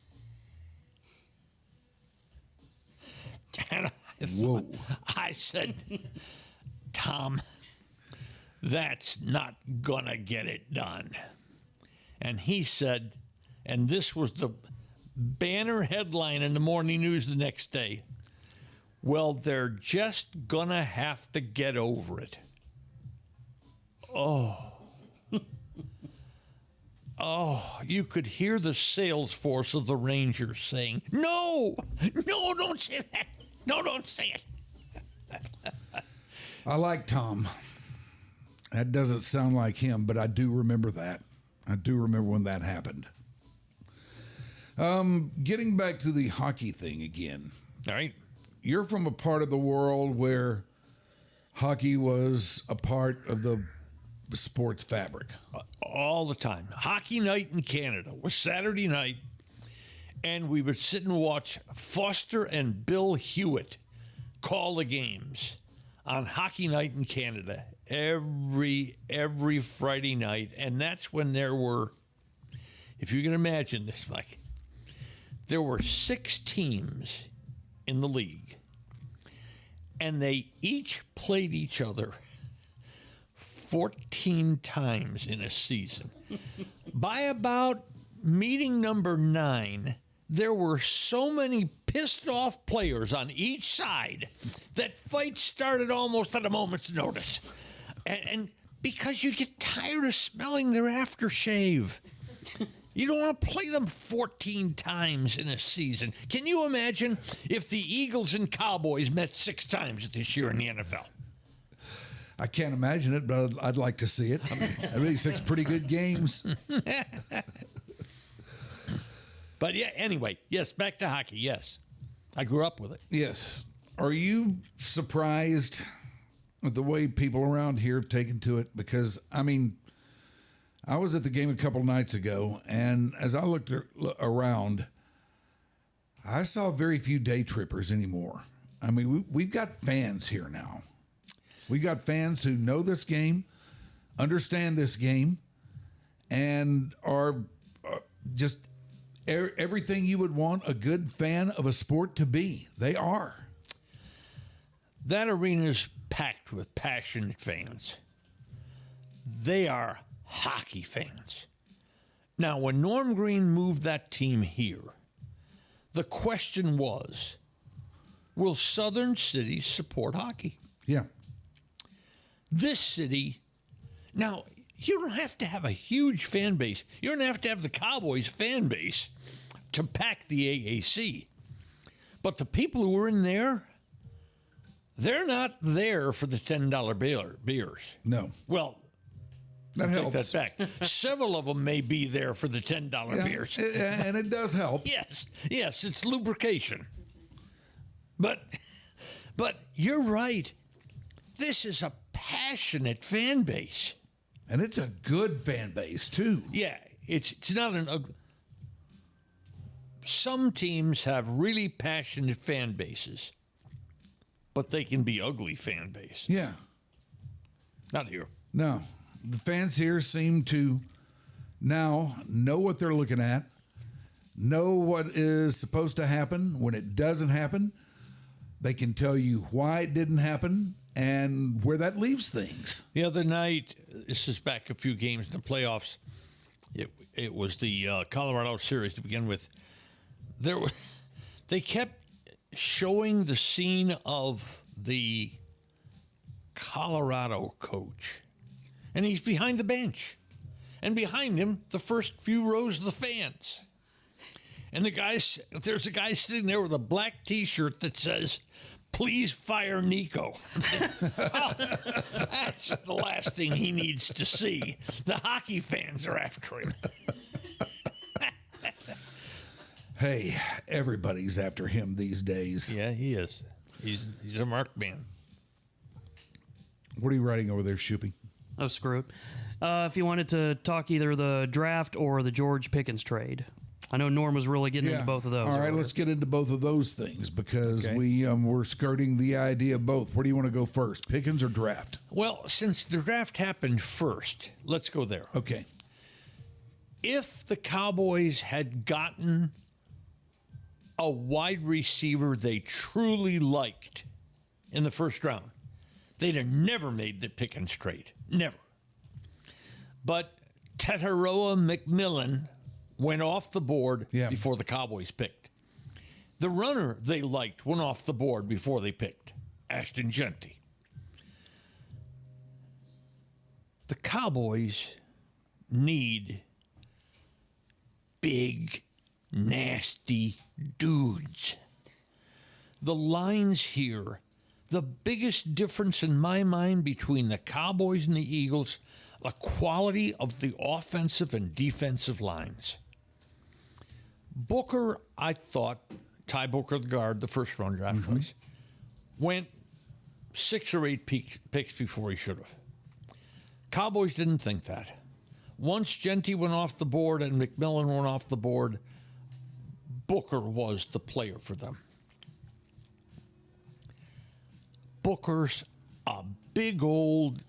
And I said, Tom, that's not going to get it done. And he said, and this was the banner headline in the morning news the next day, well, they're just going to have to get over it. Oh, you could hear the sales force of the Rangers saying, no, don't say that. No, don't say it. I like Tom. That doesn't sound like him, but I do remember that. I do remember when that happened. Getting back to the hockey thing again. All right. You're from a part of the world where hockey was a part of the sports fabric. All the time. Hockey night in Canada was Saturday night, and we would sit and watch Foster and Bill Hewitt call the games on hockey night in Canada every Friday night. And that's when there were, if you can imagine this, Mike, there were 6 teams in the league, and they each played each other 14 times in a season. By about meeting number 9, there were so many pissed off players on each side that fights started almost at a moment's notice. And because you get tired of smelling their aftershave. You don't want to play them 14 times in a season. Can you imagine if the Eagles and Cowboys met 6 times this year in the NFL? I can't imagine it, but I'd like to see it. I really 6 pretty good games. But yeah, anyway, yes, back to hockey, yes. I grew up with it. Yes. Are you surprised with the way people around here have taken to it? Because, I mean, I was at the game a couple nights ago, and as I looked around, I saw very few day trippers anymore. I mean, we've got fans here now. We got fans who know this game, understand this game, and are just everything you would want a good fan of a sport to be. They are. That arena's packed with passionate fans. They are hockey fans. Now, when Norm Green moved that team here, the question was, will Southern cities support hockey? Yeah. This city, now, you don't have to have a huge fan base. You don't have to have the Cowboys fan base to pack the AAC. But the people who are in there, they're not there for the $10 beers. No. Well, That helps. take that back. Several of them may be there for the $10 beers. And it does help. Yes, it's lubrication. But you're right. This is a passionate fan base. And it's a good fan base, too. Yeah, it's not an ugly. Some teams have really passionate fan bases, but they can be ugly fan base. Yeah. Not here. No. The fans here seem to now know what they're looking at, know what is supposed to happen when it doesn't happen. They can tell you why it didn't happen and where that leaves things. The other night, this is back a few games in the playoffs. It was the Colorado series to begin with. They kept showing the scene of the Colorado coach, and he's behind the bench, and behind him, the first few rows of the fans. And there's a guy sitting there with a black T-shirt that says, "Please fire Nico." Oh, that's the last thing he needs to see. The hockey fans are after him. Hey, everybody's after him these days. Yeah, he is. He's a marked man. What are you writing over there, Shoopy? Oh, screw it. If you wanted to talk either the draft or the George Pickens trade. I know Norm was really getting into both of those. All right, let's get into both of those things because we're skirting the idea of both. Where do you want to go first, Pickens or draft? Well, since the draft happened first, let's go there. Okay. If the Cowboys had gotten a wide receiver they truly liked in the first round, they'd have never made the Pickens trade. Never. But Tataroa McMillan went off the board before the Cowboys picked. The runner they liked went off the board before they picked, Ashton Genty. The Cowboys need big, nasty dudes. The lines here, the biggest difference in my mind between the Cowboys and the Eagles, the quality of the offensive and defensive lines. Booker, I thought, Ty Booker, the guard, the first round draft choice, went 6 or 8 picks before he should have. Cowboys didn't think that. Once Genty went off the board and McMillan went off the board, Booker was the player for them. Booker's a big old,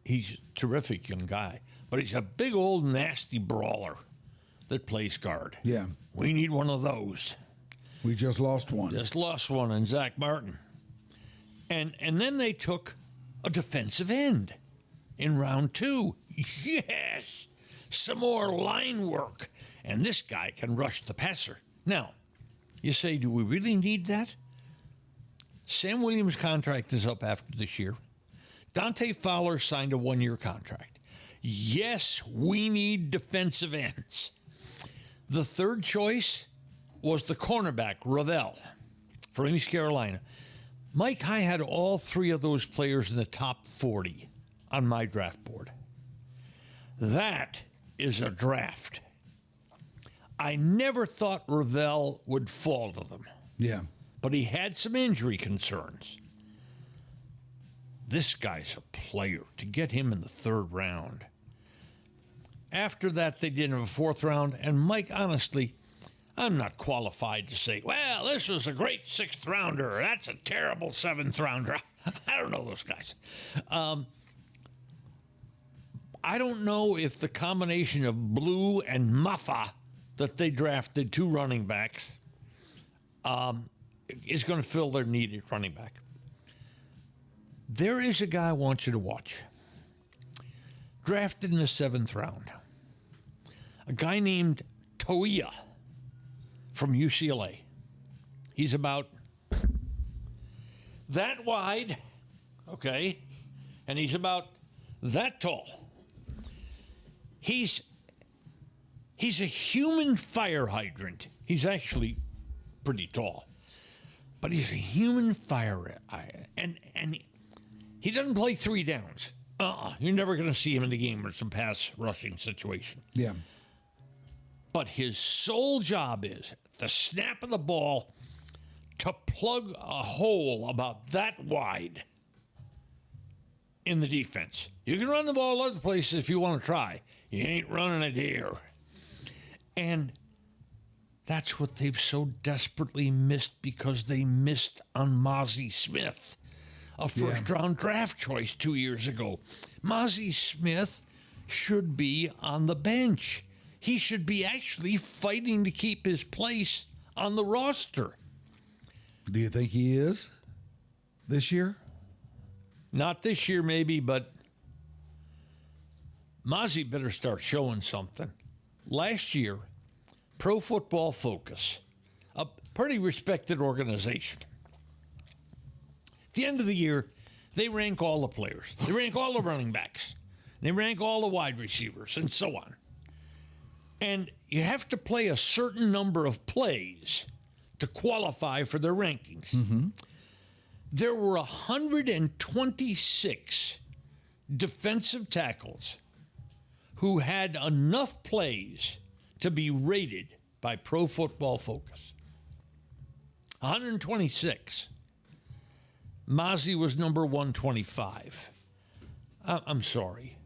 he's a terrific young guy, but he's a big old nasty brawler that plays guard. Yeah. We need one of those. We just lost one. Just lost one in Zach Martin. And then they took a defensive end in round 2. Yes! Some more line work. And this guy can rush the passer. Now, you say, do we really need that? Sam Williams' contract is up after this year. Dante Fowler signed a 1-year contract. Yes, we need defensive ends. The third choice was the cornerback, Ravel, from East Carolina. Mike, I had all 3 of those players in the top 40 on my draft board. That is a draft. I never thought Ravel would fall to them. Yeah. But he had some injury concerns. This guy's a player. To get him in the 3rd round. After that, they didn't have a fourth round. And Mike, honestly, I'm not qualified to say, well, this was a great sixth rounder. That's a terrible seventh rounder. I don't know those guys. I don't know if the combination of Blue and Muffa that they drafted, 2 running backs, is going to fill their need at running back. There is a guy I want you to watch. Drafted in the 7th round. A guy named Toia from UCLA. He's about that wide, okay, and he's about that tall. He's a human fire hydrant. He's actually pretty tall, but he's a human fire and he doesn't play 3 downs. You're never going to see him in the game where it's a pass rushing situation. Yeah. But his sole job is the snap of the ball to plug a hole about that wide in the defense. You can run the ball other places if you want to try. You ain't running it here. And that's what they've so desperately missed because they missed on Mozzie Smith, a first-round draft choice 2 years ago. Mozzie Smith should be on the bench. He should be actually fighting to keep his place on the roster. Do you think he is this year? Not this year, maybe, but Mozzie better start showing something. Last year, Pro Football Focus, a pretty respected organization, at the end of the year, they rank all the players. They rank all the running backs. They rank all the wide receivers and so on. And you have to play a certain number of plays to qualify for their rankings. Mm-hmm. There were 126 defensive tackles who had enough plays to be rated by Pro Football Focus. 126. Mozzie was number 125. I'm sorry.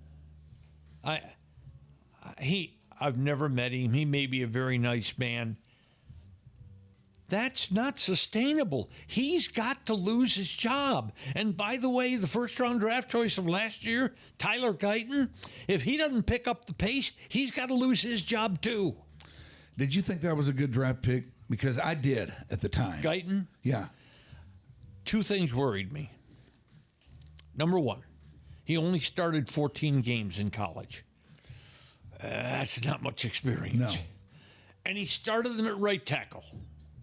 I've never met him. He may be a very nice man. That's not sustainable. He's got to lose his job. And by the way, the first-round draft choice of last year, Tyler Guyton, if he doesn't pick up the pace, he's got to lose his job too. Did you think that was a good draft pick? Because I did at the time. Guyton? Yeah. 2 things worried me. Number 1, he only started 14 games in college. That's not much experience. No. And he started them at right tackle,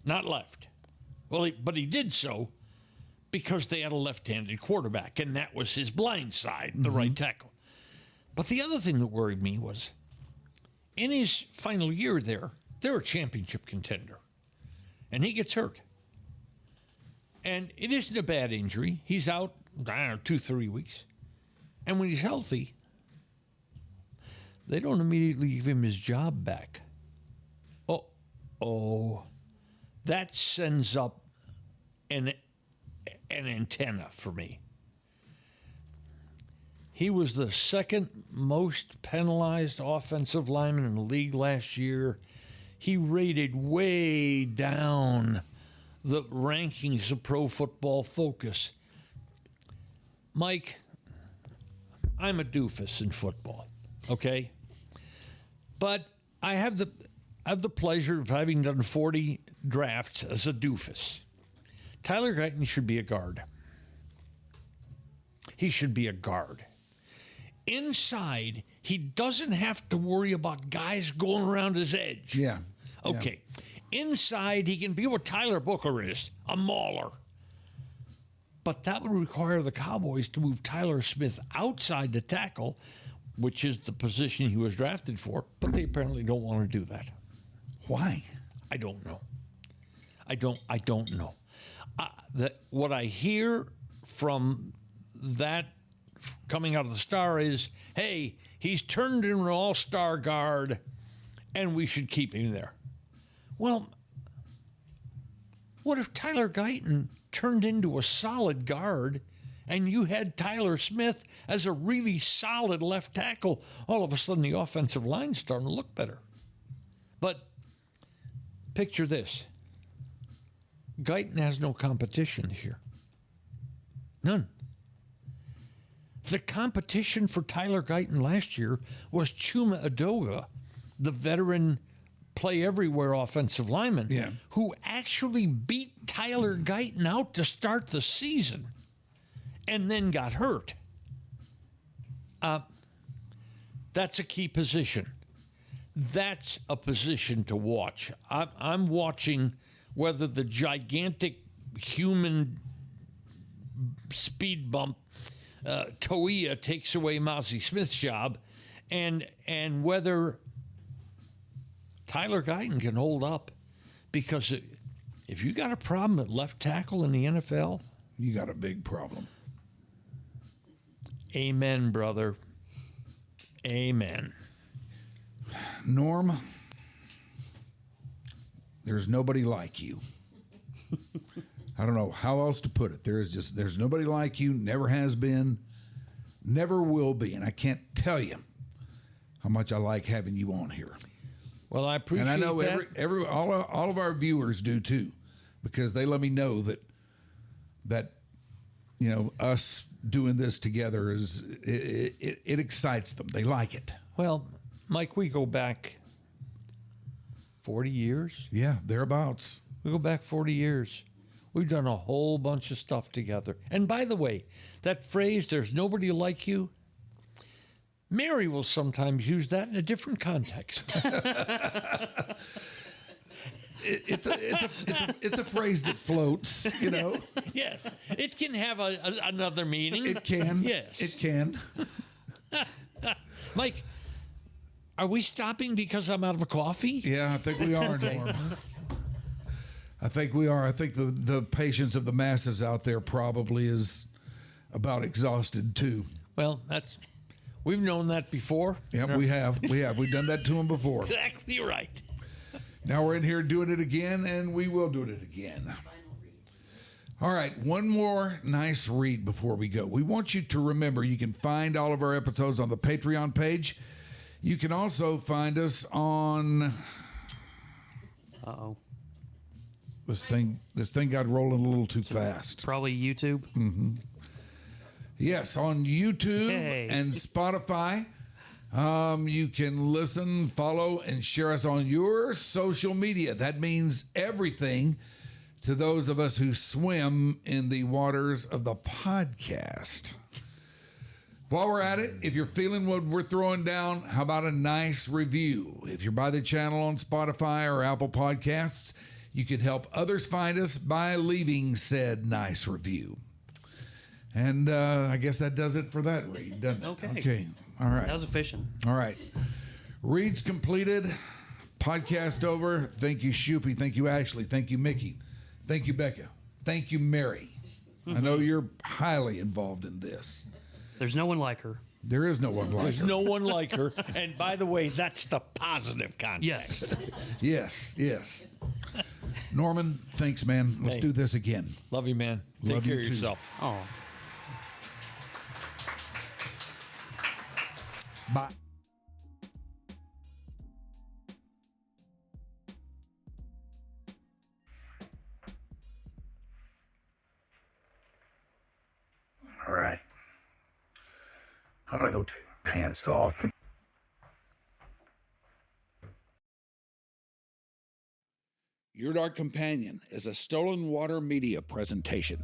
not left. Well, but he did so because they had a left-handed quarterback, and that was his blind side, the right tackle. But the other thing that worried me was, in his final year there, they're a championship contender, and he gets hurt. And it isn't a bad injury. He's out, 2-3 weeks. And when he's healthy, they don't immediately give him his job back. That sends up an antenna for me. He was the 2nd most penalized offensive lineman in the league last year. He rated way down the rankings of Pro Football Focus. Mike, I'm a doofus in football, okay? But I have the pleasure of having done 40 drafts as a doofus. Tyler Guyton should be a guard. He should be a guard. Inside, he doesn't have to worry about guys going around his edge. Yeah. Okay. Inside, he can be what Tyler Booker is, a mauler. But that would require the Cowboys to move Tyler Smith outside the tackle, which is the position he was drafted for, but they apparently don't want to do that. Why? I don't know. I don't know. What I hear from that coming out of the Star is, hey, he's turned into an all-star guard, and we should keep him there. Well, what if Tyler Guyton turned into a solid guard and you had Tyler Smith as a really solid left tackle, all of a sudden the offensive line's starting to look better. But picture this. Guyton has no competition this year. None. The competition for Tyler Guyton last year was Chuma Edoga, the veteran play-everywhere offensive lineman, who actually beat Tyler Guyton out to start the season and then got hurt. That's a key position. That's a position to watch. I'm watching whether the gigantic human speed bump Toia takes away Mozzie Smith's job, and whether Tyler Guyton can hold up, because if you got a problem at left tackle in the NFL, you got a big problem. Amen, brother. Amen. Norm, there's nobody like you. I don't know how else to put it. There's nobody like you, never has been, never will be. And I can't tell you how much I like having you on here. Well, I appreciate that. And I know all of our viewers do too, because they let me know that you know, us doing this together it excites them. They like it. Well, Mike, we go back 40 years. Yeah, thereabouts. We go back 40 years. We've done a whole bunch of stuff together. And by the way, that phrase, there's nobody like you, Mary will sometimes use that in a different context. It's a phrase that floats, you know. Yes, it can have another meaning. It can. Yes, it can. Mike, are we stopping because I'm out of a coffee? Yeah, I think we are, Norm. I think we are. I think the patience of the masses out there probably is about exhausted too. Well, we've known that before. Yeah, we have. We've done that to them before. Exactly right. Now we're in here doing it again, and we will do it again. All right, one more nice read before we go. We want you to remember you can find all of our episodes on the Patreon page. You can also find us on... Uh-oh. This thing got rolling a little too fast. Probably YouTube. Mm-hmm. Yes, on YouTube and Spotify. You can listen, follow, and share us on your social media. That means everything to those of us who swim in the waters of the podcast. While we're at it, if you're feeling what we're throwing down, how about a nice review? If you're by the channel on Spotify or Apple Podcasts, you can help others find us by leaving said nice review. And I guess that does it for that read, doesn't it? Okay. All right. That was efficient. All right. Reads completed. Podcast over. Thank you, Shoopy. Thank you, Ashley. Thank you, Mickey. Thank you, Becca. Thank you, Mary. I know you're highly involved in this. There's no one like her. There is no one like her. There's no one like her. And by the way, that's the positive context. Yes. Norman, thanks, man. Let's do this again. Love you, man. Take care of yourself. Oh. Bye. All right. I'm gonna go take my pants off. Your Dark Companion is a Stolen Water Media presentation.